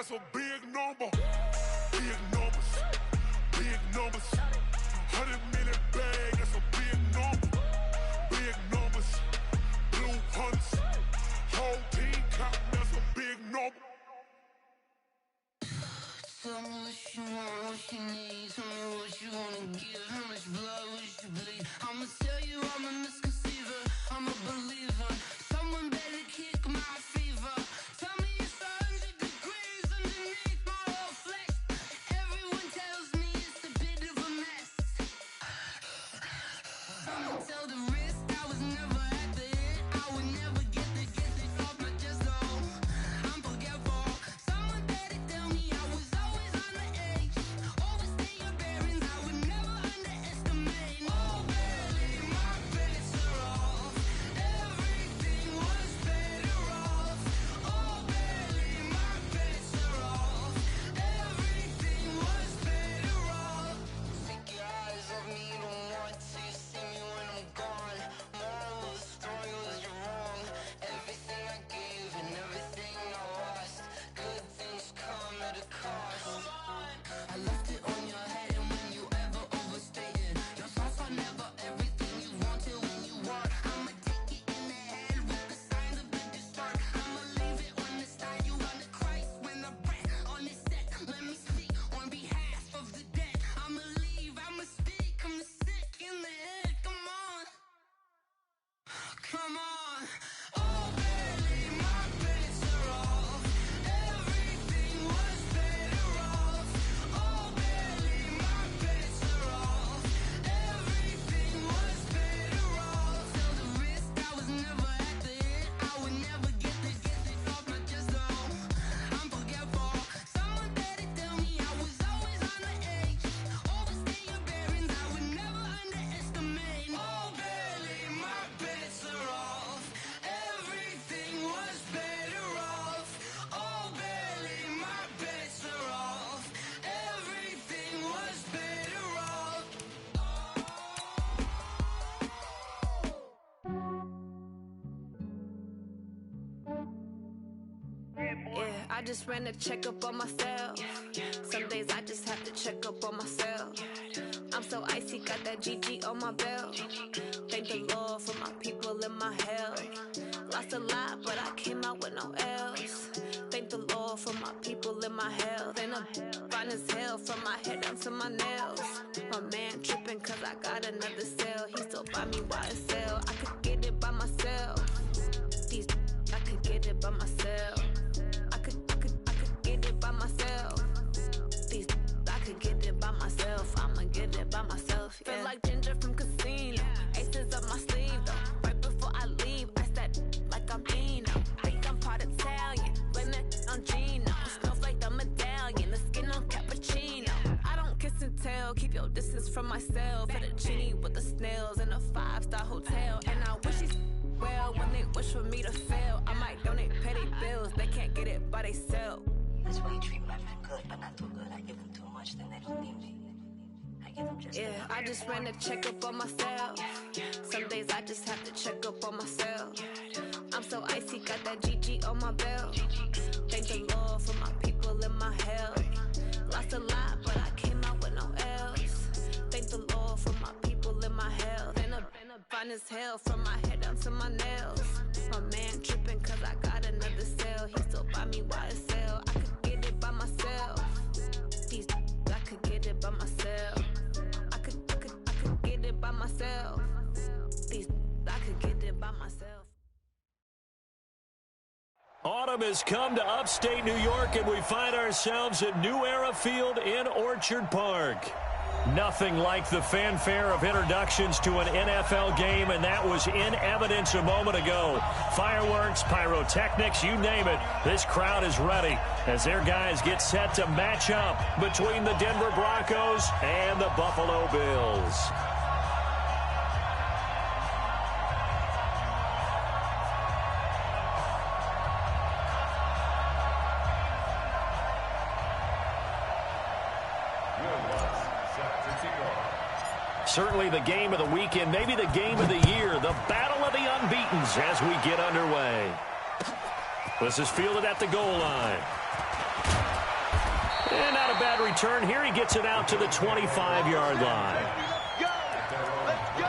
that's a big number. Big numbers, big numbers. 100 million bag, that's a big number. Big numbers, blue hunts. Whole team count, that's a big number. Tell me what you want, what you need. Tell me what you wanna give. How much blood would you bleed? I'ma tell you I'm a misconceiver, I'm a believer. Someone better kick my fever. Tell me it's 100 degrees underneath my whole flesh. Everyone tells me it's a bit of a mess. Someone tell the risk I was never at the end. I would never get the off my chest though. I'm forgetful. Someone better tell me I was always on the edge. Overstay your bearings, I would never underestimate. Oh barely, my bets are off. Everything was better off. Oh barely, my bets are off. Everything was better off. Take your eyes off me, you don't want to see me when I'm gone. Moral of the story was you're wrong. Everything I gave and everything I lost. Good things come at a cost. I left it on your head, and when you ever overstated, your thoughts are never everything you wanted when you want. I'ma take it in the head with the signs of the distort. I'ma leave it on the side. You want the Christ when I breath on this set. Let me speak on behalf of the dead. I'ma leave, I'ma speak. I'm the sick in the head. Come on, come on. Oh barely, my bets are off. Everything was better off. Oh barely, my bets are off. Everything was better off. Tell the risk I was never at the end. I would never get it off my chest though. I'm forgetful. Someone better tell me I was always on the edge. Overstay your bearings, I would never underestimate. Oh barely, my bets are off. Everything was better off. Oh barely, my bets are off. Everything was better off. Yeah, I just ran a checkup on myself. Some days I just have to check up on myself. I'm so icy, got that GG on my belt. Thank the Lord for my people and my health. Lost a lot, but I came out with no L's. Thank the Lord for my people and my health. And I'm fine as hell from my head down to my nails. My man tripping cause I got another cell. He still buy me YSL. I could get it by myself. These I could get it by myself. I could get it by myself. These I could get it by myself. I'ma get it by myself. Yeah. Feel like Ginger from Casino. Aces up my sleeve though. Right before I leave, I said like I'm Dino. Think I'm part Italian. Blame it on Gino. Snowflake the medallion. The skin on cappuccino. I don't kiss and tell. Keep your distance from myself. Fettuccine with the snails in a 5-star hotel. And I wish he's well when they wish for me to fail. I might donate petty bills. They can't get it by themselves. That's why you treat my men good, but not too good. I give them too much, then they don't need me. I give them just enough. I just ran a checkup on myself. Some days I just have to check up on myself. I'm so icy, got that GG on my belt. Thank the Lord for my people and my health. Lost a lot, but I came out with no L's. Thank the Lord for my people and my health. And I'm fine as hell from my head down to my nails. My man tripping cause I got another cell. He still buy me YSL. I could get it by myself. These I could get it by myself. I could get it by myself. These I could get it by myself. Autumn has come to upstate New York, and we find ourselves at New Era Field in Orchard Park. Nothing like the fanfare of introductions to an NFL game, and that was in evidence a moment ago. Fireworks, pyrotechnics, you name it. This crowd is ready as their guys get set to match up between the Denver Broncos and the Buffalo Bills. Certainly the game of the weekend, maybe the game of the year, the battle of the unbeatens as we get underway. This is fielded at the goal line. And not a bad return here. He gets it out to the 25-yard line. Let's go. Let's go.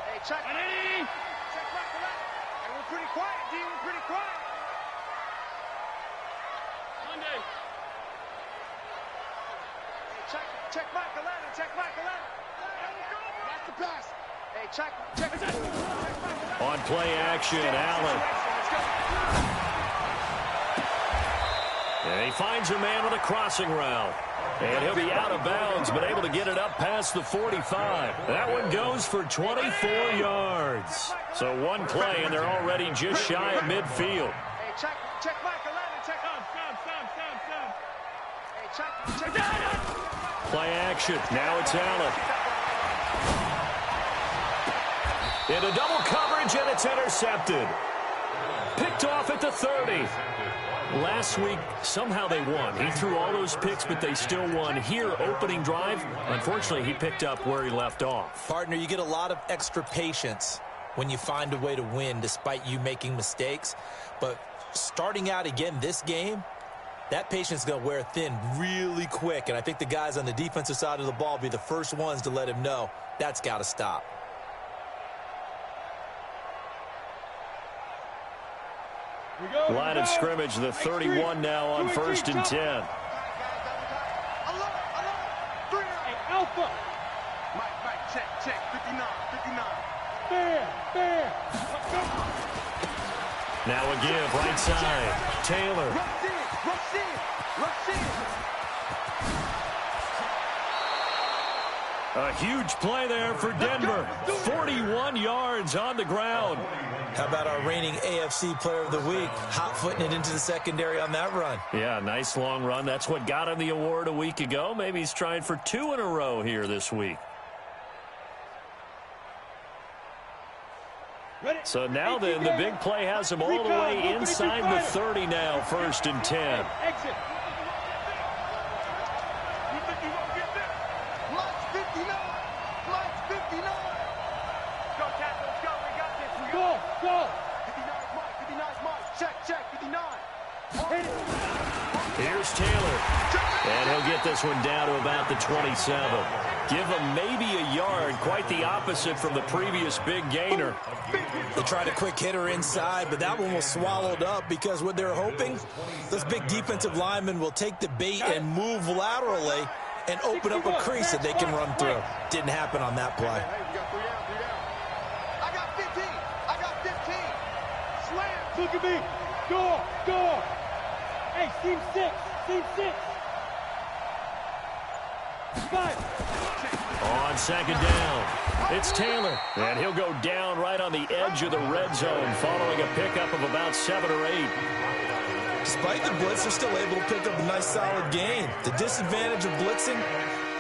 Hey, check. Check back to that. Hey, we're pretty quiet, D. We're pretty quiet. Monday. Hey, check back 11. Check back 11. That's the pass. Hey, check. On play action, Allen. And he finds a man on a crossing route. And he'll be out of bounds, but able to get it up past the 45. That one goes for 24 yards. So one play, and they're already just shy of midfield. Hey, check back 11. Check. Hey, check. Play action. Now it's Allen. Into double coverage, and it's intercepted. Picked off at the 30. Last week, somehow they won. He threw all those picks, but they still won. Here, opening drive, unfortunately, he picked up where he left off. Partner, you get a lot of extra patience when you find a way to win despite you making mistakes. But starting out again this game, that patience is going to wear thin really quick. And I think the guys on the defensive side of the ball will be the first ones to let him know that's got to stop. Line of scrimmage, the 31 now on 1st and 10. Alpha. Mike, check. 59. Fair. Now a give, right side. Taylor. Rush in. A huge play there for Denver. 41 yards on the ground. How about our reigning AFC Player of the Week, hot-footing it into the secondary on that run? Yeah, nice long run. That's what got him the award a week ago. Maybe he's trying for 2 in a row here this week. So now then, the big play has him all the way inside the 30 now, 1st and 10. Exit. Mike's 59. Go, Cat, let's go. We got this. Go. 59's Mike. Check. 59. Hit it. Here's Taylor. And he'll get this one down to about the 27. Give him maybe a yard, quite the opposite from the previous big gainer. They tried a quick hitter inside, but that one was swallowed up because what they're hoping, those big defensive linemen will take the bait and move laterally and open up a crease that they can run through. Didn't happen on that play. I got 15. Slam. Look at me. Go. Hey, seam 6. 5. On 2nd down, it's Taylor. And he'll go down right on the edge of the red zone following a pickup of about 7 or 8. Despite the blitz, they're still able to pick up a nice solid gain. The disadvantage of blitzing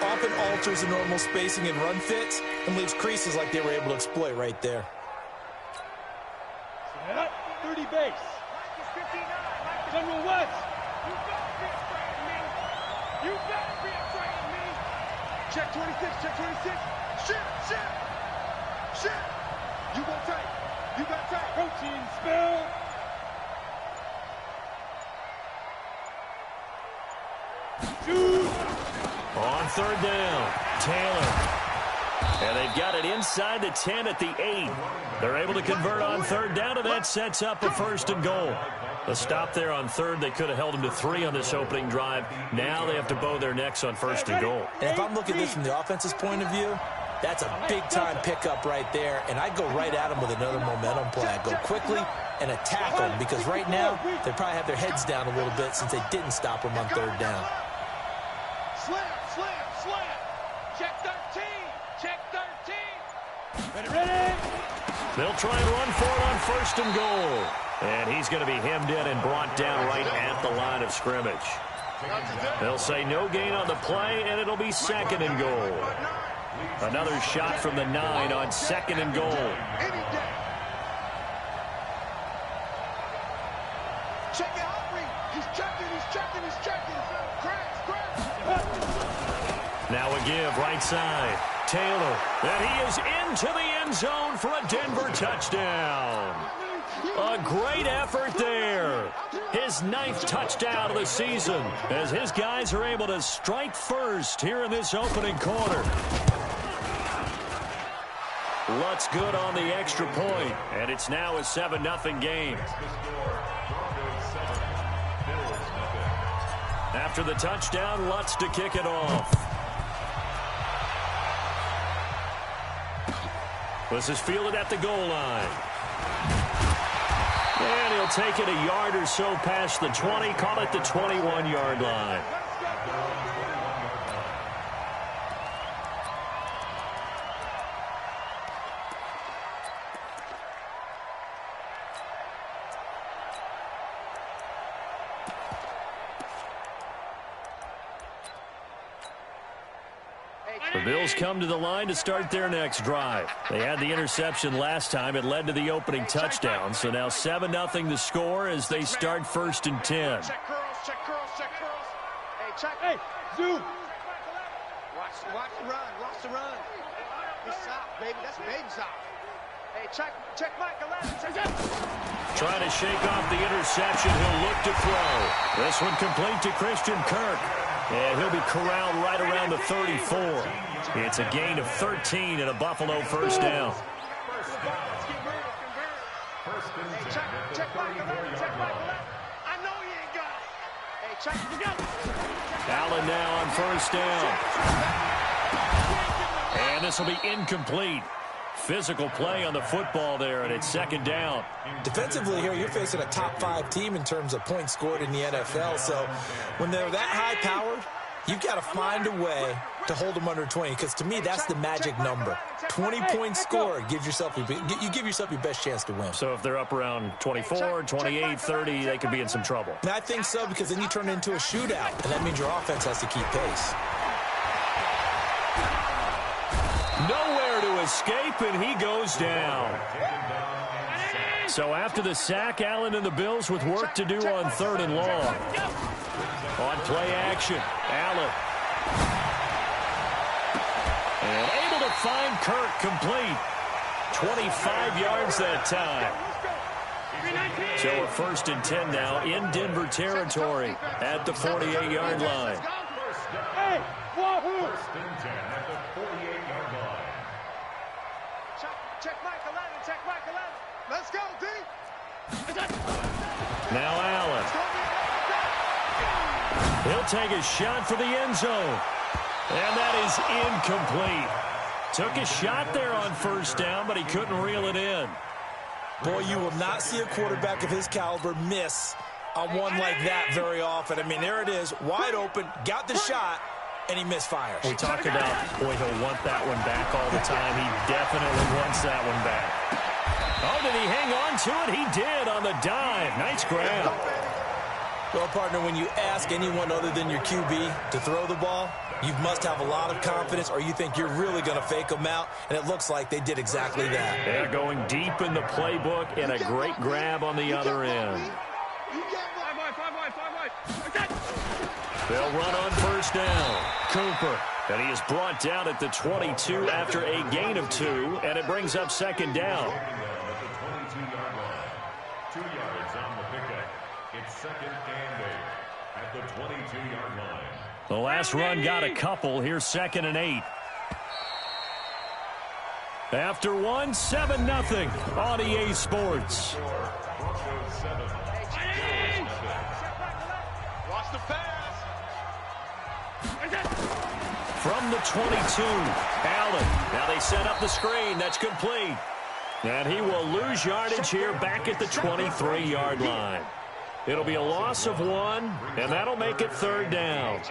often alters the normal spacing and run fits and leaves creases like they were able to exploit right there. 30 base. General West. You better be afraid of me. Check 26. Shit. You got tight. Protein spill. Shoot. On 3rd down, Taylor. And they've got it inside the 10 at the 8. They're able to convert on 3rd down, and that sets up a 1st and goal. A stop there on 3rd. They could have held him to 3 on this opening drive. Now they have to bow their necks on 1st and goal. And if I'm looking at this from the offense's point of view, that's a big-time pickup right there, and I'd go right at them with another momentum play. I'd go quickly and attack them because right now they probably have their heads down a little bit since they didn't stop them on 3rd down. Slam. Check 13. Ready. They'll try and run for it on 1st and goal. And he's going to be hemmed in and brought down right at the line of scrimmage. They'll say no gain on the play, and it'll be 2nd and goal. Another shot from the 9 on 2nd and goal. Check it out, he's checking. Now a give, right side. Taylor, and he is into the end zone for a Denver touchdown. A great effort there. His 9th touchdown of the season as his guys are able to strike first here in this opening quarter. Lutz good on the extra point, and it's now a 7-0 game. After the touchdown, Lutz to kick it off. This is fielded at the goal line. And he'll take it a yard or so past the 20, call it the 21-yard line. The Bills come to the line to start their next drive. They had the interception last time. It led to the opening touchdown. So now 7-0 the score as they start 1st and 10. Check curls, check curls, check curls. Hey, check. Hey, zoom. Watch the run, watch the run. He's soft, baby. That's baby soft. Hey, check Mike 11. Check it. Trying to shake off the interception. He'll look to throw. This one complete to Christian Kirk. And he'll be corralled right around the 34. It's a gain of 13 and a Buffalo first down. Check Mike 11, check Mike 11. I know he ain't got it. Hey, check it together. Allen now on first down. And this will be incomplete. Physical play on the football there, and it's 2nd down. Defensively here, you're facing a top-5 team in terms of points scored in the NFL. So when they're that high-powered, you've got to find a way to hold them under 20. Because to me, that's the magic number. 20 points scored gives yourself you give yourself your best chance to win. So if they're up around 24, 28, 30, they could be in some trouble. And I think so, because then you turn it into a shootout, and that means your offense has to keep pace. Nowhere to escape, and he goes down. So after the sack, Allen and the Bills with work to do on 3rd and long. On play action, Allen. And able to find Kirk complete. 25 yards that time. So a 1st and 10 now in Denver territory at the 48-yard line. Hey, wahoo! Check Mike 11, check Mike 11. Let's go, D. Now Allen. He'll take a shot for the end zone. And that is incomplete. Took a shot there on 1st down, but he couldn't reel it in. Boy, you will not see a quarterback of his caliber miss on one like that very often. I mean, there it is, wide open, got the shot, and he misfires. We talk about, boy, he'll want that one back all the time. He definitely wants that one back. Oh, did he hang on to it? He did on the dive. Nice grab. Well, partner, when you ask anyone other than your QB to throw the ball, you must have a lot of confidence, or you think you're really going to fake them out, and it looks like they did exactly that. They're going deep in the playbook, and a great grab on the other end. They'll run on 1st down. Cooper, and he is brought down at the 22 after a gain of 2, and it brings up 2nd down. 2 yards on the pickup. It's 2nd and 8 at the 22-yard line. The last run got a couple. Here's 2nd and 8. After 1, 7-0 on EA Sports. Watch the pass. From the 22, Allen. Now they set up the screen. That's complete. And he will lose yardage here back at the 23-yard line. It'll be a loss of 1, and that'll make it 3rd down.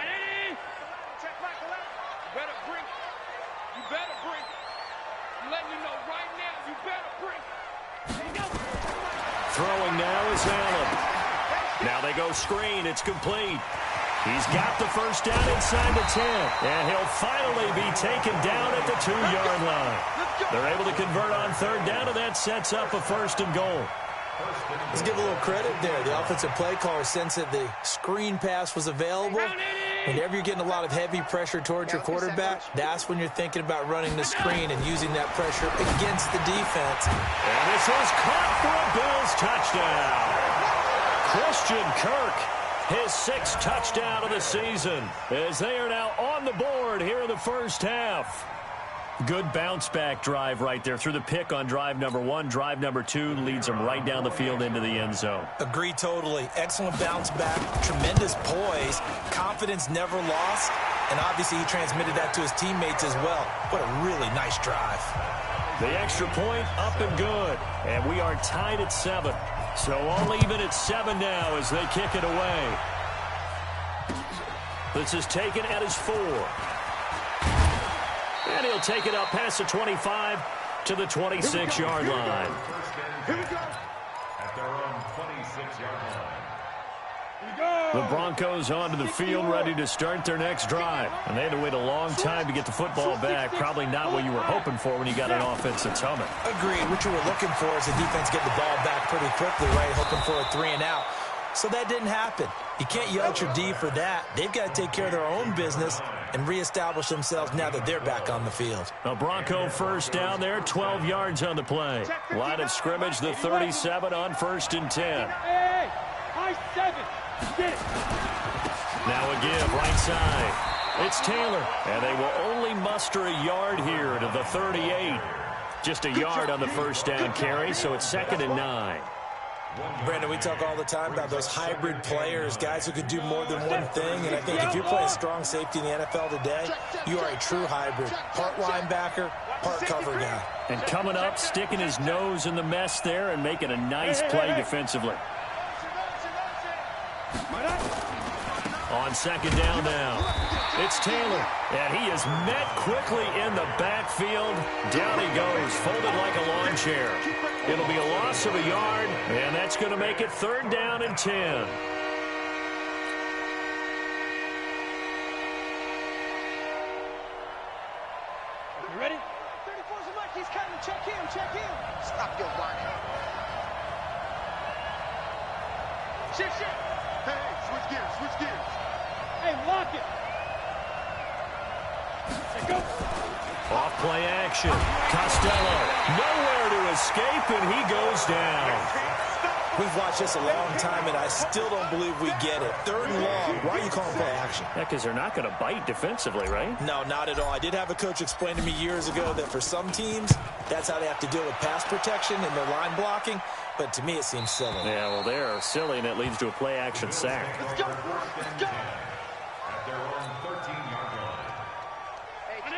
Throwing now is Allen. Now they go screen. It's complete. He's got the 1st down inside the 10. And he'll finally be taken down at the 2-yard line. They're able to convert on 3rd down, and that sets up a 1st and goal. Let's give a little credit there. The offensive play caller sensed that the screen pass was available Whenever you're getting a lot of heavy pressure towards your quarterback, that's when you're thinking about running the screen and using that pressure against the defense. And this is caught for a Bills touchdown. Christian Kirk, his 6th touchdown of the season, as they are now on the board here in the first half. Good bounce-back drive right there through the pick on drive number 1. Drive number 2 leads them right down the field into the end zone. Agree totally. Excellent bounce back, tremendous poise, confidence never lost, and obviously he transmitted that to his teammates as well. What a really nice drive. The extra point up and good, and we are tied at 7. So all even at 7 now as they kick it away. This is taken at his 4. And he'll take it up past the 25 to the 26-yard line. Here we go. At their own 26-yard line. The Broncos onto the field ready to start their next drive. And they had to wait a long time to get the football back. Probably not what you were hoping for when you got an offense that's humming. Agreed. What you were looking for is the defense get the ball back pretty quickly, right? Hoping for a 3 and out. So that didn't happen. You can't yell at your D for that. They've got to take care of their own business and reestablish themselves now that they're back on the field. A Bronco first down there, 12 yards on the play. Line of scrimmage, the 37 on 1st and 10. Hey, high 7. Get it. Now a give, right side. It's Taylor, and they will only muster a yard here to the 38. Just a yard on the first down carry, so it's 2nd and 9. Brandon, we talk all the time about those hybrid players, guys who could do more than one thing, and I think if you're playing strong safety in the NFL today, you are a true hybrid. Part linebacker, part cover guy. And coming up, sticking his nose in the mess there and making a nice play defensively. On 2nd down now. It's Taylor, and he is met quickly in the backfield. Down he goes, folded like a lawn chair. It'll be a loss of a yard, and that's going to make it 3rd down and 10. You ready? 34's a Mike. He's cutting. Check him. Check him. Stop your whining. Shift. Hey, switch gears, switch gears. Hey, lock it. Go. Off play action. Costello, nowhere to escape, and he goes down. We've watched this a long time, and I still don't believe we get it. 3rd and long. Why are you calling play action? Yeah, because they're not going to bite defensively, right? No, not at all. I did have a coach explain to me years ago that for some teams, that's how they have to deal with pass protection and their line blocking. But to me, it seems silly. Yeah, well, they're silly, and it leads to a play action sack. Let's go. Let's go. At their own 13-yard line.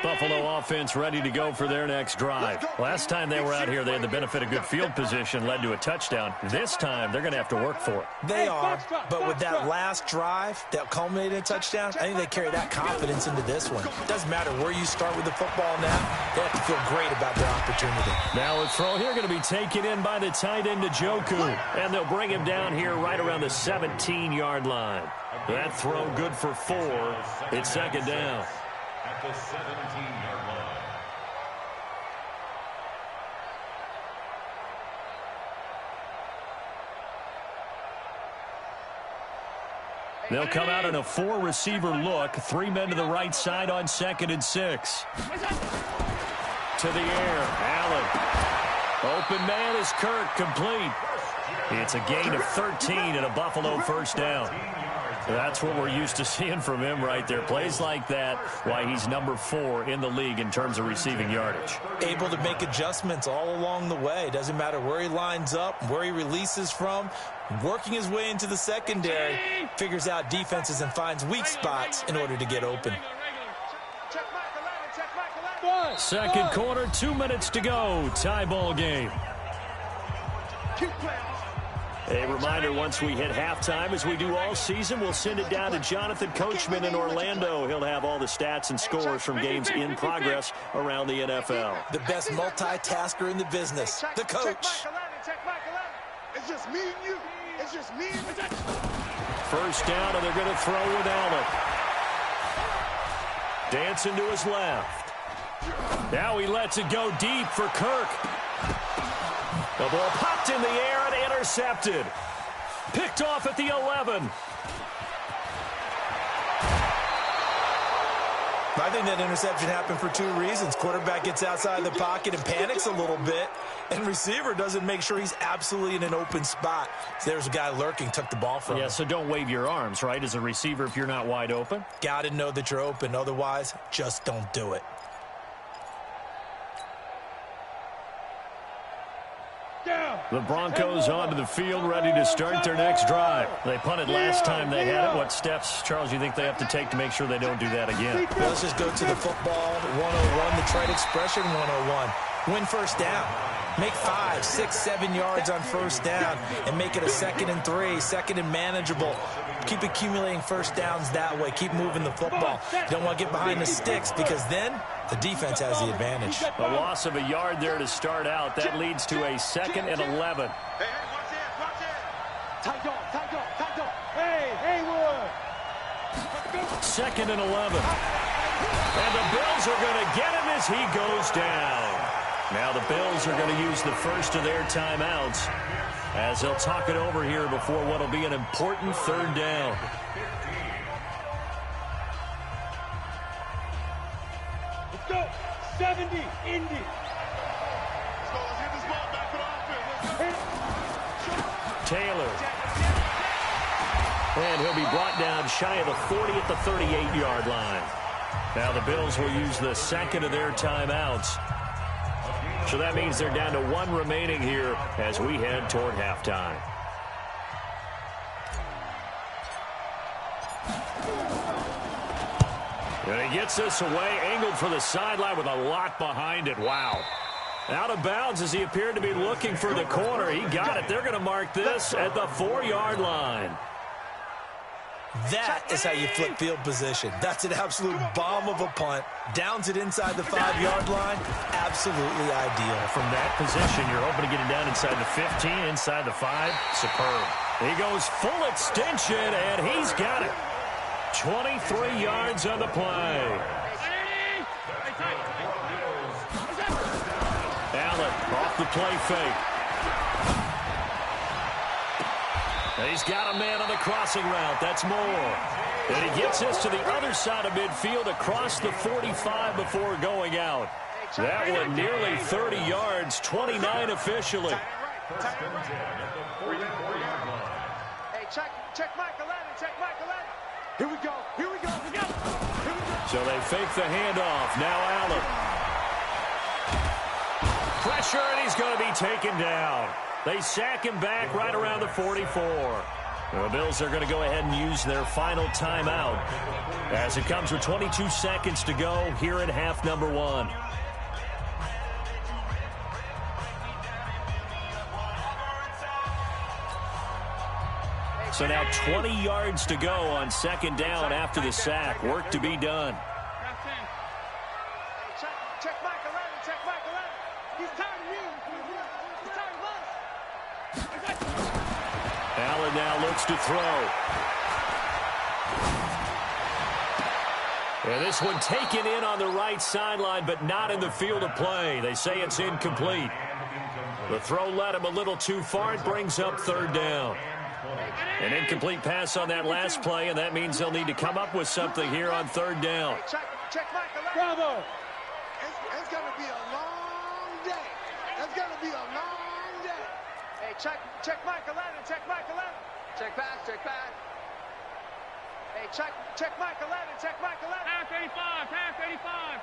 Buffalo offense ready to go for their next drive. Last time they were out here, they had the benefit of good field position, led to a touchdown. This time, they're going to have to work for it. They are, but with that last drive that culminated in a touchdown, I think they carry that confidence into this one. It doesn't matter where you start with the football now. They have to feel great about their opportunity. Now a throw here going to be taken in by the tight end Njoku, and they'll bring him down here right around the 17-yard line. That throw good for 4. It's 2nd down. At the 17-yard line. They'll come out in a 4-receiver look. 3 men to the right side on 2nd and 6. To the air, Allen. Open man is Kirk, complete. It's a gain of 13 and a Buffalo first down. That's what we're used to seeing from him right there. Plays like that, why he's number 4 in the league in terms of receiving yardage. Able to make adjustments all along the way. Doesn't matter where he lines up, where he releases from. Working his way into the secondary, figures out defenses and finds weak spots in order to get open. Second quarter, 2 minutes to go. Tie ball game. A reminder, once we hit halftime, as we do all season, we'll send it down to Jonathan Coachman in Orlando. He'll have all the stats and scores from games in progress around the NFL. The best multitasker in the business, the coach. It's just me and you. It's just me and you. First down, and they're going to throw with Allen. Dancing to his left. Now he lets it go deep for Kirk. The ball popped in the air and intercepted. Picked off at the 11. I think that interception happened for two reasons. Quarterback gets outside the pocket and panics a little bit, and receiver doesn't make sure he's absolutely in an open spot. So there's a guy lurking, took the ball from him. Yeah, so don't wave your arms, right, as a receiver if you're not wide open. Got to know that you're open. Otherwise, just don't do it. The Broncos onto the field, ready to start their next drive. They punted last time they had it. What steps, Charles, you think they have to take to make sure they don't do that again? Well, let's just go to the football 101, the trite expression 101. Win first down. Make 5, 6, 7 yards on first down and make it a 2nd and 3, 2nd and manageable. Keep accumulating first downs that way. Keep moving the football. You don't want to get behind the sticks because then the defense has the advantage. A loss of a yard there to start out. That leads to a 2nd and 11. Hey, watch it. Tight dog. Hey, Haywood. 2nd and 11. And the Bills are going to get him as he goes down. Now the Bills are going to use the first of their timeouts as they'll talk it over here before what will be an important 3rd down. Let's go. 70, Indy. Let's get this ball back for the offense. Taylor. And he'll be brought down shy of the 40 at the 38-yard line. Now the Bills will use the 2nd of their timeouts. So that means they're down to 1 remaining here as we head toward halftime. And he gets this away, angled for the sideline with a lot behind it. Wow. Out of bounds as he appeared to be looking for the corner. He got it. They're going to mark this at the 4-yard line. That is how you flip field position. That's an absolute bomb of a punt. Downs it inside the 5-yard line. Absolutely ideal. From that position, you're hoping to get it down inside the 15, inside the 5. Superb. He goes full extension, and he's got it. 23 yards on the play. Allen off the play fake. He's got a man on the crossing route. That's Moore. And he gets this to the other side of midfield across the 45 before going out. That one nearly 30 yards, 29 officially. Hey, check Michael Allen. Here we go. So they fake the handoff. Now Allen. Pressure, and he's going to be taken down. They sack him back right around the 44. The Bills are going to go ahead and use their final timeout as it comes with 22 seconds to go here in half number 1. So now 20 yards to go on 2nd down after the sack. Work to be done. Check Michael Allen. He's tired of you. He's tired of us. Allen now looks to throw. And this one taken in on the right sideline, but not in the field of play. They say it's incomplete. The throw led him a little too far. It brings up 3rd down. An incomplete pass on that last play, and that means they'll need to come up with something here on 3rd down. Check Michael Allen. Bravo. It's going to be a long day. It's going to be a long day. Hey, check Michael Allen. Check back. Hey, check Michael Allen. Half 85.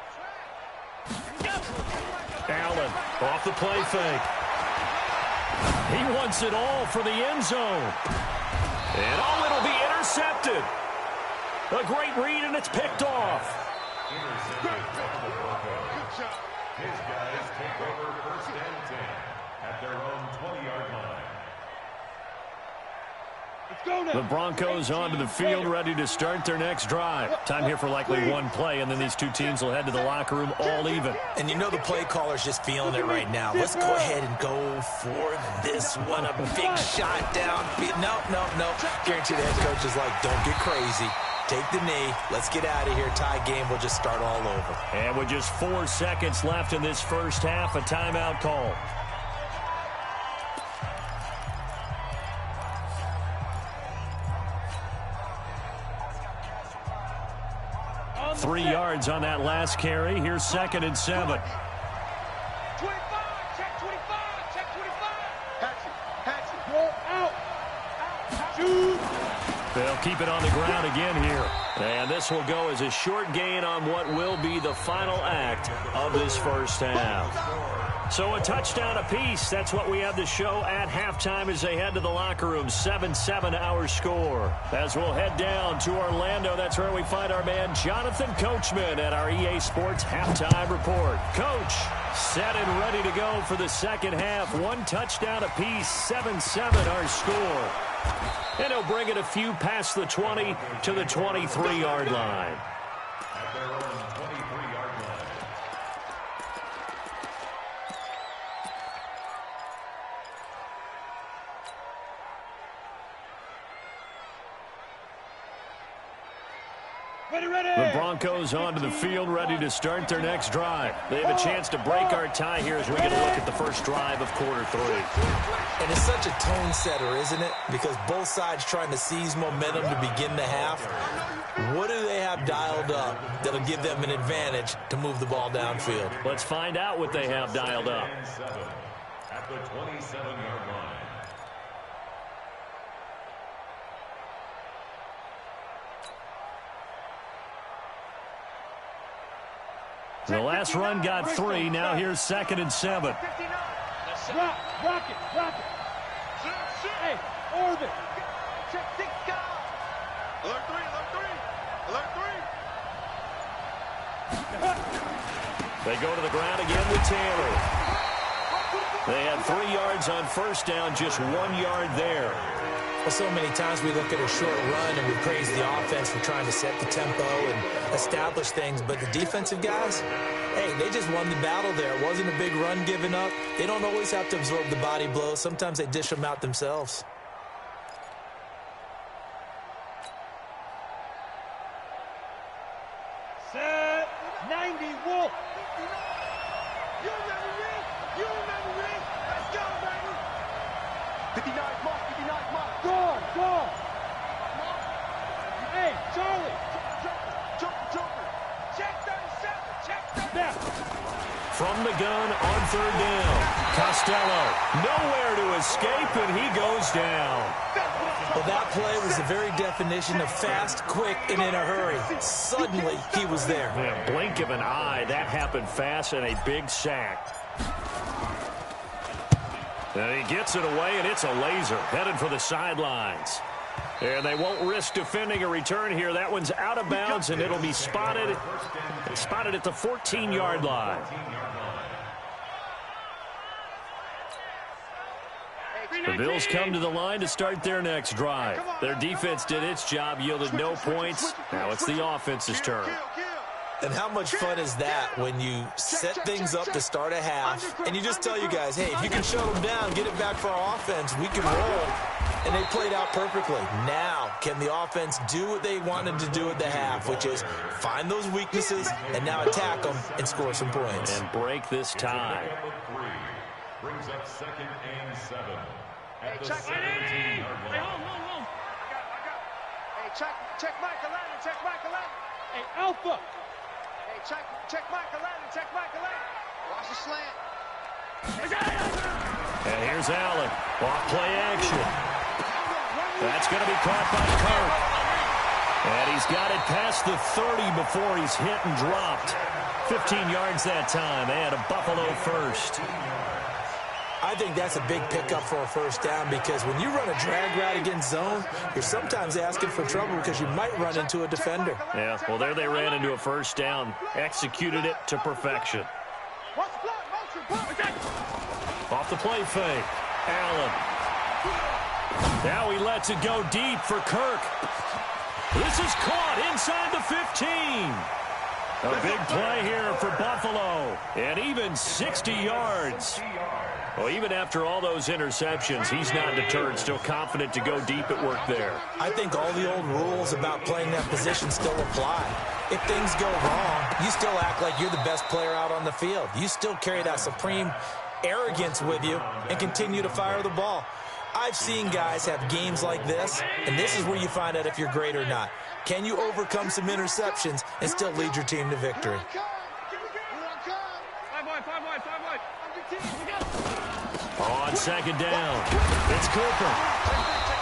Allen off the play fake. He wants it all for the end zone. And it'll be intercepted. A great read, and it's picked off. Good job. His guys take over 1st and 10 at their own 20-yard line. The Broncos onto the field, ready to start their next drive. Time here for likely one play, and then these two teams will head to the locker room all even. And you know the play caller's just feeling it right now. Let's go ahead and go for this one. A big shot down. No. Guarantee the head coach is like, don't get crazy. Take the knee. Let's get out of here. Tie game. We'll just start all over. And with just 4 seconds left in this first half, a timeout call. 3 yards yards on that last carry. Here's 2nd and 7. 25, check 25, check 25. Hatch it, roll out. Shoot. They'll keep it on the ground again here. And this will go as a short gain on what will be the final act of this first half. So a touchdown apiece. That's what we have to show at halftime as they head to the locker room. 7-7 our score. As we'll head down to Orlando, that's where we find our man Jonathan Coachman at our EA Sports Halftime Report. Coach, set and ready to go for the second half. One touchdown apiece, 7-7 our score. And he'll bring it a few past the 20 to the 23-yard line. At their own 23-yard line. The Broncos onto the field, ready to start their next drive. They have a chance to break our tie here as we get a look at the first drive of quarter 3. And it's such a tone setter, isn't it? Because both sides trying to seize momentum to begin the half. What do they have dialed up that'll give them an advantage to move the ball downfield? Let's find out what they have dialed up. At the 27-yard line. The last run got 3. Now here's 2nd and 7. Rock it. Hey, orbit. Check, think, go. Alert 3. They go to the ground again with Taylor. They had 3 yards on first down, just 1 yard there. Well, so many times we look at a short run and we praise the offense for trying to set the tempo and establish things, but the defensive guys, hey, they just won the battle there. It wasn't a big run given up. They don't always have to absorb the body blows. Sometimes they dish them out themselves. Set 90, Wolf. You remember me? Let's go, baby. 59 mark. Go. Hey, Charlie. Jumper. Check 37. Now. From the gun on third down. Costello, nowhere to escape, and he goes down. Well, that play was the very definition of fast, quick, and in a hurry. Suddenly, he was there. Yeah, blink of an eye. That happened fast and a big sack. And he gets it away, and it's a laser headed for the sidelines. And they won't risk defending a return here. That one's out of bounds, and it'll be spotted at the 14-yard line. The Bills come to the line to start their next drive. Their defense did its job, yielded no points. Now it's the offense's turn. And how much fun is that when you set things up to start a half and you just tell you guys, hey, if you can shut them down, get it back for our offense, we can roll. And they played out perfectly. Now, can the offense do what they wanted to do at the half, which is find those weaknesses and now attack them and score some points. And break this tie. Brings up 2nd and 7. Hey, At the check. 17-yard line. I got. Hey, check Mike 11. Hey, Alpha. Hey, check Mike 11. Watch the slant. And here's Allen. Off play action. That's going to be caught by Kirk. And he's got it past the 30 before he's hit and dropped. 15 yards that time. And a Buffalo first. I think that's a big pickup for a first down because when you run a drag route against zone, you're sometimes asking for trouble because you might run into a defender. Yeah, well, there they ran into a first down. Executed it to perfection. Off the play fake. Allen. Now he lets it go deep for Kirk. This is caught inside the 15. A big play here for Buffalo. And even 60 yards. Well, even after all those interceptions, he's not deterred, still confident to go deep at work there. I think all the old rules about playing that position still apply. If things go wrong, you still act like you're the best player out on the field. You still carry that supreme arrogance with you and continue to fire the ball. I've seen guys have games like this, and this is where you find out if you're great or not. Can you overcome some interceptions and still lead your team to victory? On second down, it's Cooper.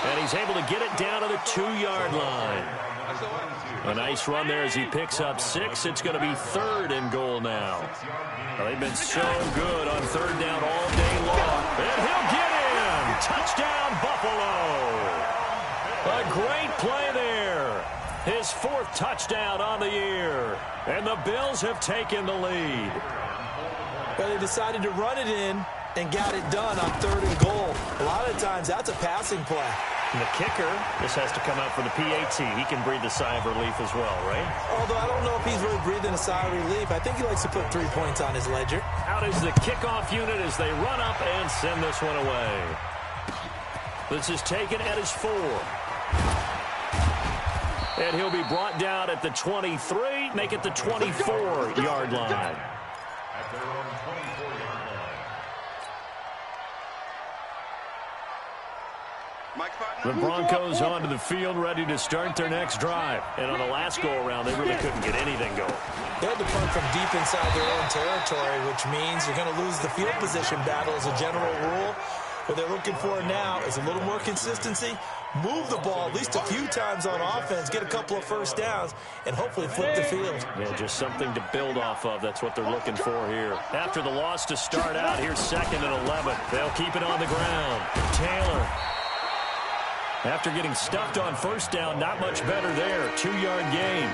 And he's able to get it down to the 2-yard line. A nice run there as he picks up 6. It's going to be 3rd and goal now. Well, they've been so good on 3rd down all day long. And he'll get in. Touchdown, Buffalo. A great play there. His 4th touchdown on the year. And the Bills have taken the lead. Well, they decided to run it in and got it done on 3rd and goal. A lot of times, that's a passing play. And the kicker, this has to come out for the PAT. He can breathe a sigh of relief as well, right? Although I don't know if he's really breathing a sigh of relief. I think he likes to put 3 points on his ledger. Out is the kickoff unit as they run up and send this one away. This is taken at his 4. And he'll be brought down at the 23, make it the 24-yard line. The Broncos onto the field, ready to start their next drive. And on the last go-around, they really couldn't get anything going. They had to punt from deep inside their own territory, which means you're going to lose the field position battle as a general rule. What they're looking for now is a little more consistency, move the ball at least a few times on offense, get a couple of first downs, and hopefully flip the field. Yeah, just something to build off of. That's what they're looking for here. After the loss to start out, here's 2nd and 11. They'll keep it on the ground. Taylor. After getting stuffed on 1st down, not much better there. 2-yard gain.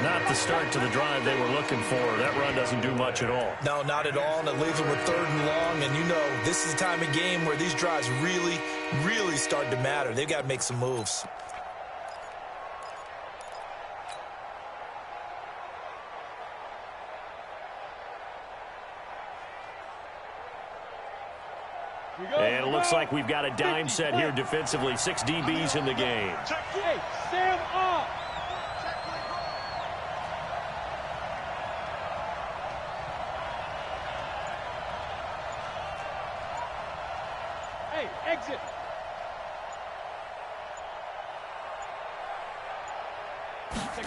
Not the start to the drive they were looking for. That run doesn't do much at all. No, not at all, and it leaves them with 3rd and long. And you know, this is the time of game where these drives really, really start to matter. They've got to make some moves. And it looks like we've got a dime set here defensively. 6 DBs in the game. Hey, Sam up. Hey, exit.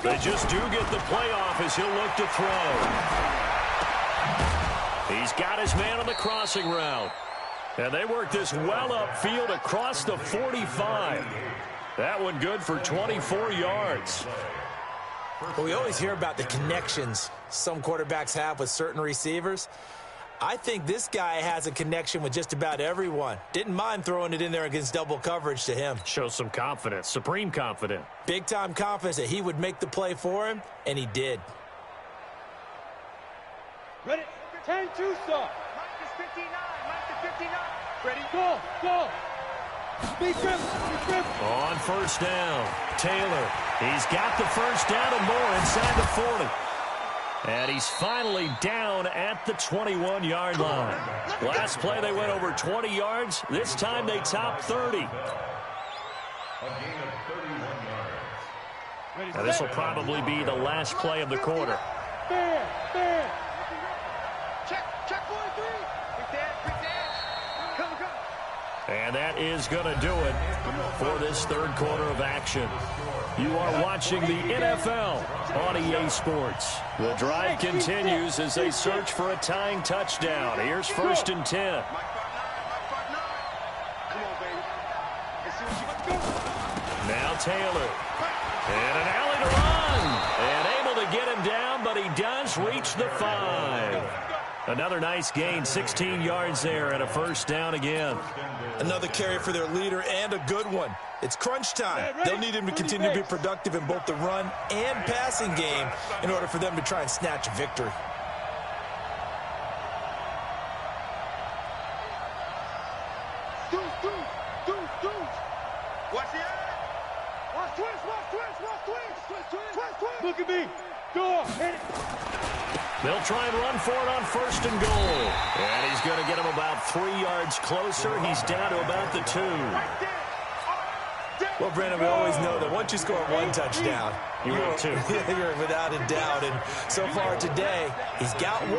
They just do get the playoff as he'll look to throw. He's got his man on the crossing route. And they work this well upfield across the 45. That one good for 24 yards. Well, we always hear about the connections some quarterbacks have with certain receivers. I think this guy has a connection with just about everyone. Didn't mind throwing it in there against double coverage to him. Shows some confidence, supreme confidence. Big-time confidence that he would make the play for him, and he did. Ready? 10-2, sir. Mike is 59. Mike is 59. Ready? Go, go. Be grip, be grip. On 1st down, Taylor. He's got the 1st down and more inside the 40. And he's finally down at the 21-yard line. Last play, they went over 20 yards. This time, they topped 30. Now, this will probably be the last play of the quarter. Fair, fair. Check 43. Quick dance. Come. And that is going to do it for this 3rd quarter of action. You are watching the NFL on EA Sports. The drive continues as they search for a tying touchdown. Here's 1st and 10. Come on, baby. Let's see what you got to go. Now Taylor. And an alley to run. And able to get him down, but he does reach the 5. Another nice gain, 16 yards there, and a 1st down again. Another carry for their leader, and a good one. It's crunch time. They'll need him to continue to be productive in both the run and passing game in order for them to try and snatch a victory. Watch it. Watch twist. Look at me. Go. Hit it. They'll try and run for it on 1st and goal. And he's going to get him about 3 yards closer. He's down to about the 2. Well, Brandon, we always know that once you score 1 touchdown, you're without a doubt. And so far today, he's got 1,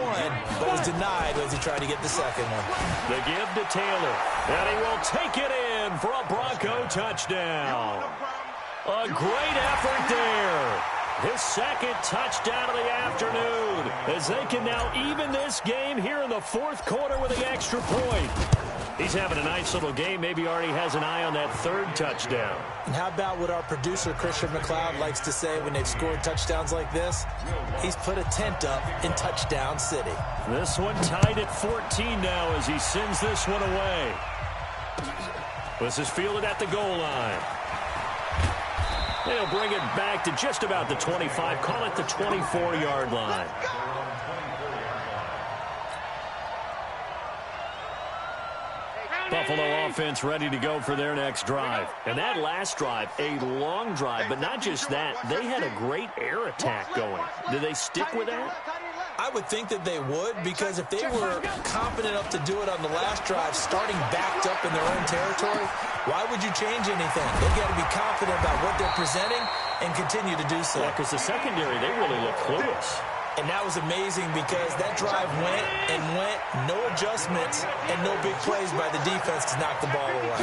but was denied as he tried to get the 2nd one. The give to Taylor. And he will take it in. in for a Bronco touchdown. A great effort there. His second touchdown of the afternoon, as they can now even this game here in the fourth quarter with the extra point. He's having a nice little game. Maybe already has an eye on that third touchdown. And how about what our producer, Christian McLeod, likes to say when they've scored touchdowns like this? He's put a tent up in Touchdown City. This one tied at 14 now as he sends this one away. This is fielded at the goal line. They'll bring it back to just about the 25. Call it the 24-yard line. Buffalo offense ready to go for their next drive. And that last drive, a long drive, but not just that. They had a great air attack going. Did they stick with that? I would think that they would, because if they were confident enough to do it on the last drive, starting backed up in their own territory, why would you change anything? They got to be confident about what they're presenting and continue to do so. Yeah, because the secondary, they really look clueless. And that was amazing because that drive went and went, no adjustments, and no big plays by the defense to knock the ball away.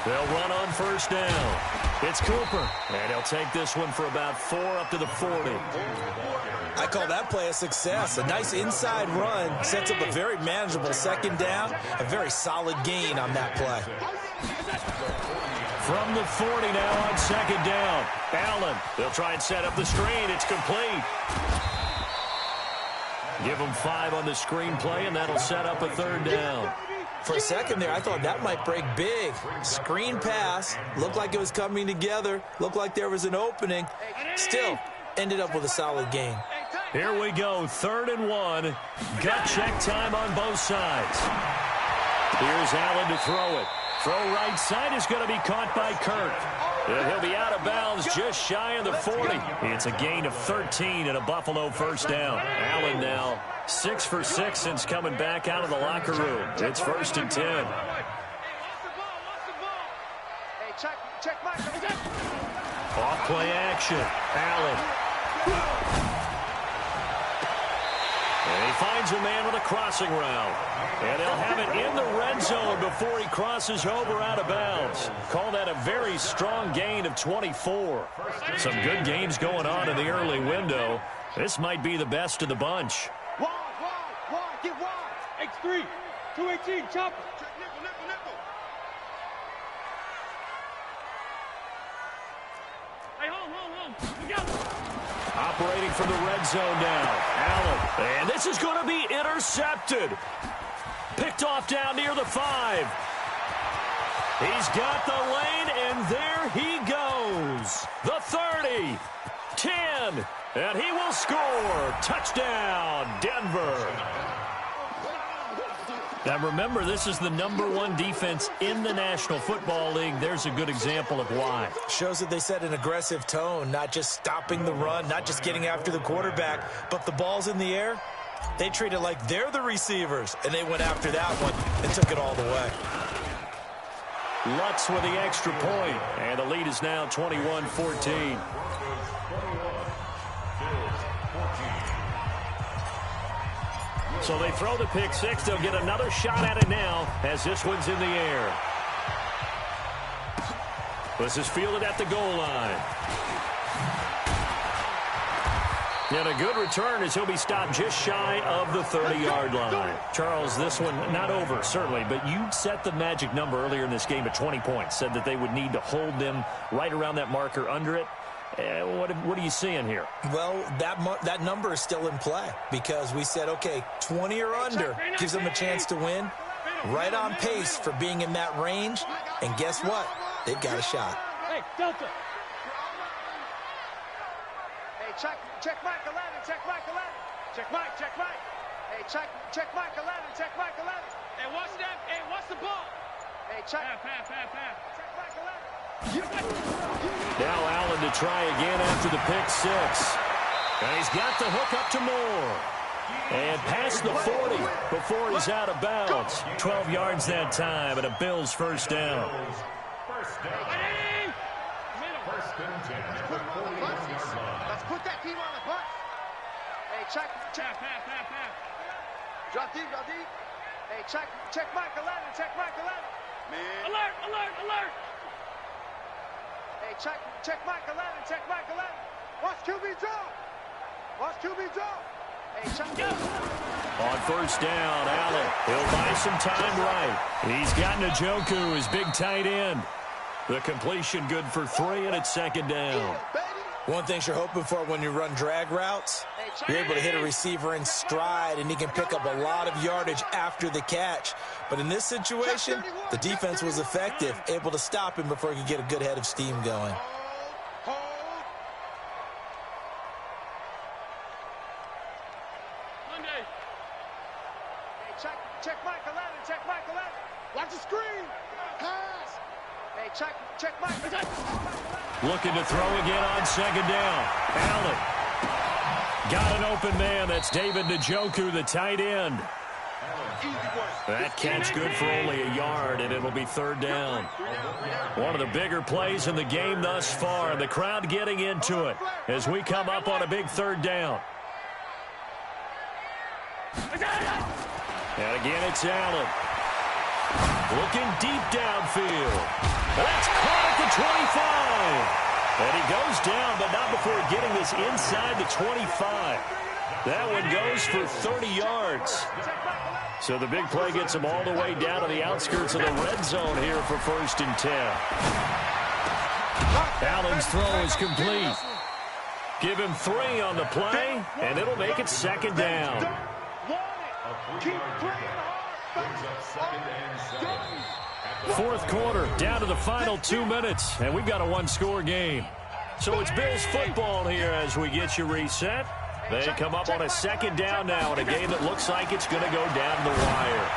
They'll run on first down. It's Cooper, and he'll take this one for about 4 up to the 40. I call that play a success. A nice inside run sets up a very manageable second down, a very solid gain on that play. From the 40 now on second down. Allen, they'll try and set up the screen. It's complete. Give them 5 on the screen play, and that'll set up a third down. For a second there, I thought that might break big. Screen pass, looked like it was coming together, looked like there was an opening. Still, ended up with a solid gain. Here we go, 3rd and 1. Gut check time on both sides. Here's Allen to throw it. Throw right side is going to be caught by Kirk. And he'll be out of bounds just shy of the 40. It's a gain of 13 and a Buffalo first down. Allen now 6 for 6 since coming back out of the locker room. It's 1st and 10. Off play action. Allen. And he finds a man with a crossing route. And they'll have it in the red zone before he crosses over out of bounds. Call that a very strong gain of 24. Some good games going on in the early window. This might be the best of the bunch. Wide, get wide. X3, 218, chopper. Hey, hold. We got it. Operating from the red zone now. Allen. And this is going to be intercepted. Picked off down near the 5. He's got the lane, and there he goes. The 30, 10, and he will score. Touchdown, Denver. Now remember, this is the #1 defense in the National Football League. There's a good example of why. Shows that they set an aggressive tone, not just stopping the run, not just getting after the quarterback, but the ball's in the air. They treat it like they're the receivers, and they went after that one and took it all the way. Lutz with the extra point, and the lead is now 21-14. So they throw the pick 6. They'll get another shot at it now as this one's in the air. This is fielded at the goal line. And a good return as he'll be stopped just shy of the 30-yard line. Charles, this one not over, certainly, but you set the magic number earlier in this game at 20 points. Said that they would need to hold them right around that marker under it. What are you seeing here? Well, that number is still in play because we said, okay, 20 or under gives them a chance to win. Right on pace for being in that range. And guess what? They've got a shot. Hey, Delta. Hey, check Mike 11, check Mike 11. Check Mike. Hey, check Mike 11, check Mike 11. Hey, watch that. Hey, watch the ball. Hey, check. Pass. Check Mike 11. Now Allen to try again after the pick 6. And he's got the hook up to Moore. And past the 40 before he's out of bounds. 12 yards that time, and a Bills first down. Let's put that team on the bus. Hey, check. Drop deep. Hey, check Mike 11, check Mike 11. Man. Alert, alert, alert. Hey, check Mike 11, check Mike 11. Watch QB draw. Watch QB draw. Hey, check go. On first down, Allen. He'll buy some time right. He's got Njoku, his big tight end. The completion good for 3, and it's second down. One thing you're hoping for when you run drag routes, you're able to hit a receiver in stride, and he can pick up a lot of yardage after the catch. But in this situation, the defense was effective, able to stop him before he could get a good head of steam going. Monday. Hey, check Mike 11, check Mike 11. Watch the screen. Pass. Hey, check Mike. Looking to throw again on second down. Allen. Got an open man. That's David Njoku, the tight end. That catch good for only a yard, and it'll be third down. One of the bigger plays in the game thus far, and the crowd getting into it as we come up on a big third down. And again, it's Allen. Looking deep downfield. That's caught at the 25. And he goes down, but not before getting this inside the 25. That one goes for 30 yards. So the big play gets him all the way down to the outskirts of the red zone here for 1st and 10. Allen's throw is complete. Give him 3 on the play, and it'll make it second down. Fourth quarter, down to the final 2 minutes, and we've got a one-score game. So it's Bills football here as we get you reset. They come up on a second down now in a game that looks like it's going to go down the wire.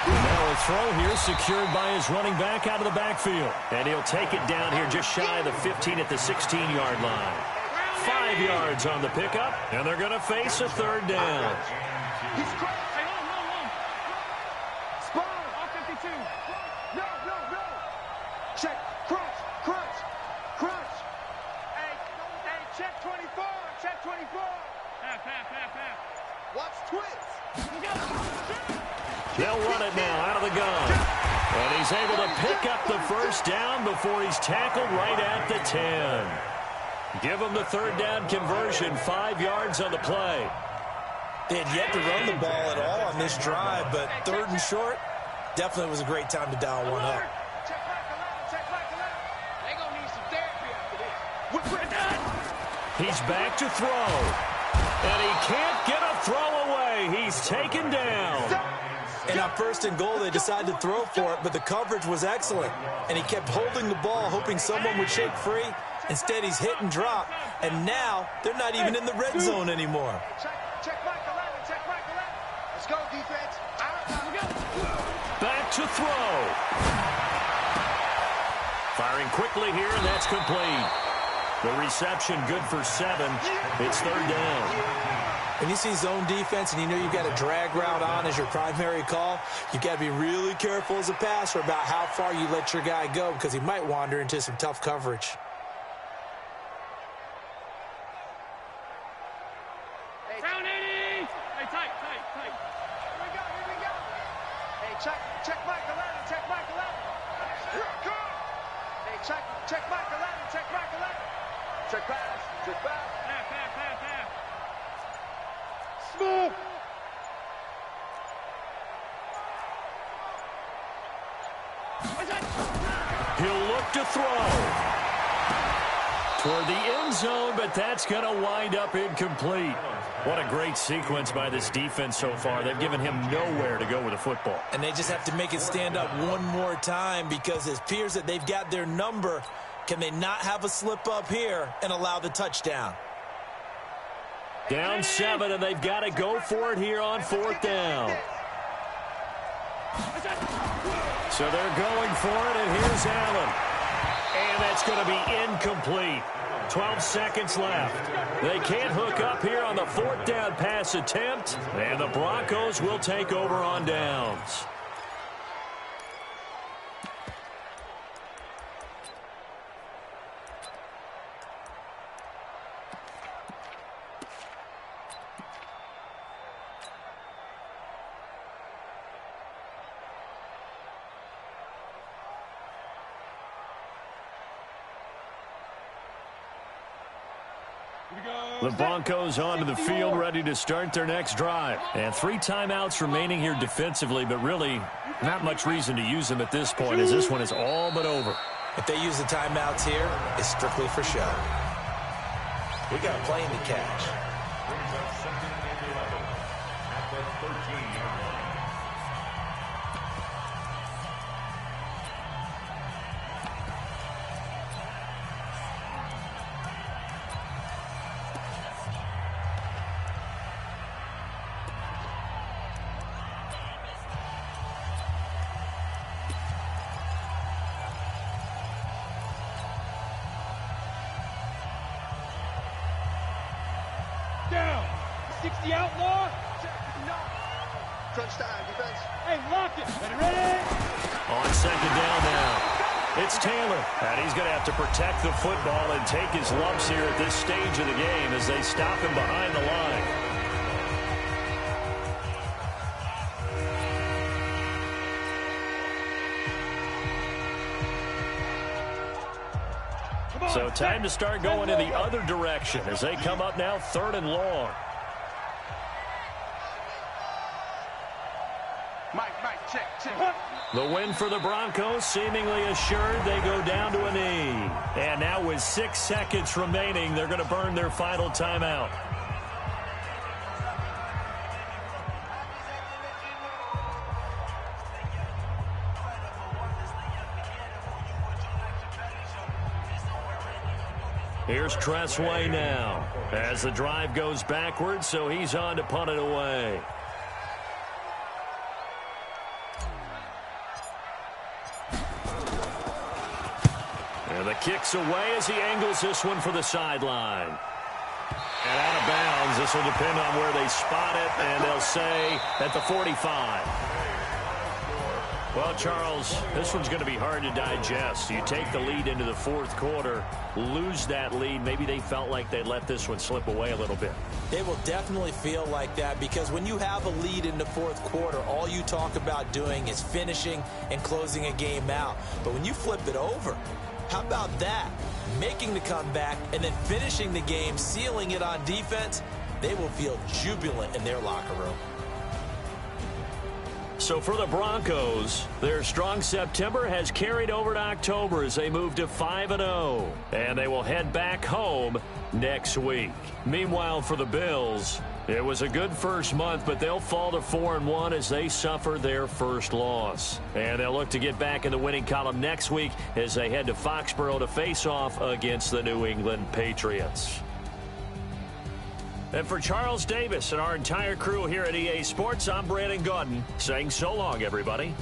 Now a throw here secured by his running back out of the backfield. And he'll take it down here just shy of the 15 at the 16-yard line. 5 yards on the pickup, and they're going to face a third down. Check, crunch. Hey, check 24, check 24. Half. Watch twist. They'll run it now out of the gun. And he's able to pick up the first down before he's tackled right at the 10. Give him the third down conversion, 5 yards on the play. They had yet to run the ball at all on this drive, but 3rd and short definitely was a great time to dial one up. Check Mike 11. They gonna need some therapy after this. He's back to throw. And he can't get a throw away. He's taken down. And on 1st and goal, they decided to throw for it, but the coverage was excellent. And he kept holding the ball, hoping someone would shake free. Instead, he's hit and drop. And now, they're not even in the red zone anymore. Check Mike 11, check Mike 11. Let's go, defense. Back to throw. Firing quickly here, and that's complete. The reception good for 7. It's third down. When you see zone defense and you know you've got a drag route on as your primary call, you've got to be really careful as a passer about how far you let your guy go because he might wander into some tough coverage. Round 80. Hey, tight. Here we go. Hey, check Mike 11, check Mike 11. Here it comes. Hey, check Mike 11, check Mike 11. Check pass. Half. Smooth. He'll look to throw. Toward the end zone, but that's going to wind up incomplete. What a great sequence by this defense so far. They've given him nowhere to go with the football. And they just have to make it stand up one more time because it appears that they've got their number. Can they not have a slip up here and allow the touchdown? Down 7, and they've got to go for it here on 4th down. So they're going for it, and here's Allen. And that's going to be incomplete. 12 seconds left. They can't hook up here on the 4th down pass attempt, and the Broncos will take over on downs. The Broncos onto the field, ready to start their next drive. And 3 timeouts remaining here defensively, but really not much reason to use them at this point, as this one is all but over. If they use the timeouts here, it's strictly for show. We got a plane to catch. Down. 60 outlaw. No. Crunch time, defense. Hey, lock it. Ready? On second down now, it's Taylor. And he's going to have to protect the football and take his lumps here at this stage of the game as they stop him behind the line. So time to start going in the other direction as they come up now 3rd and long. Mike, check. The win for the Broncos seemingly assured. They go down to a knee. And now with 6 seconds remaining, they're going to burn their final timeout. Here's Tressway now as the drive goes backwards, so he's on to punt it away. And the kick's away as he angles this one for the sideline. And out of bounds. This will depend on where they spot it, and they'll say at the 45. Well, Charles, this one's going to be hard to digest. You take the lead into the 4th quarter, lose that lead. Maybe they felt like they let this one slip away a little bit. They will definitely feel like that because when you have a lead in the 4th quarter, all you talk about doing is finishing and closing a game out. But when you flip it over, how about that? Making the comeback and then finishing the game, sealing it on defense, they will feel jubilant in their locker room. So for the Broncos, their strong September has carried over to October as they move to 5-0. And they will head back home next week. Meanwhile, for the Bills, it was a good first month, but they'll fall to 4-1 as they suffer their first loss. And they'll look to get back in the winning column next week as they head to Foxborough to face off against the New England Patriots. And for Charles Davis and our entire crew here at EA Sports, I'm Brandon Gaudin saying so long, everybody.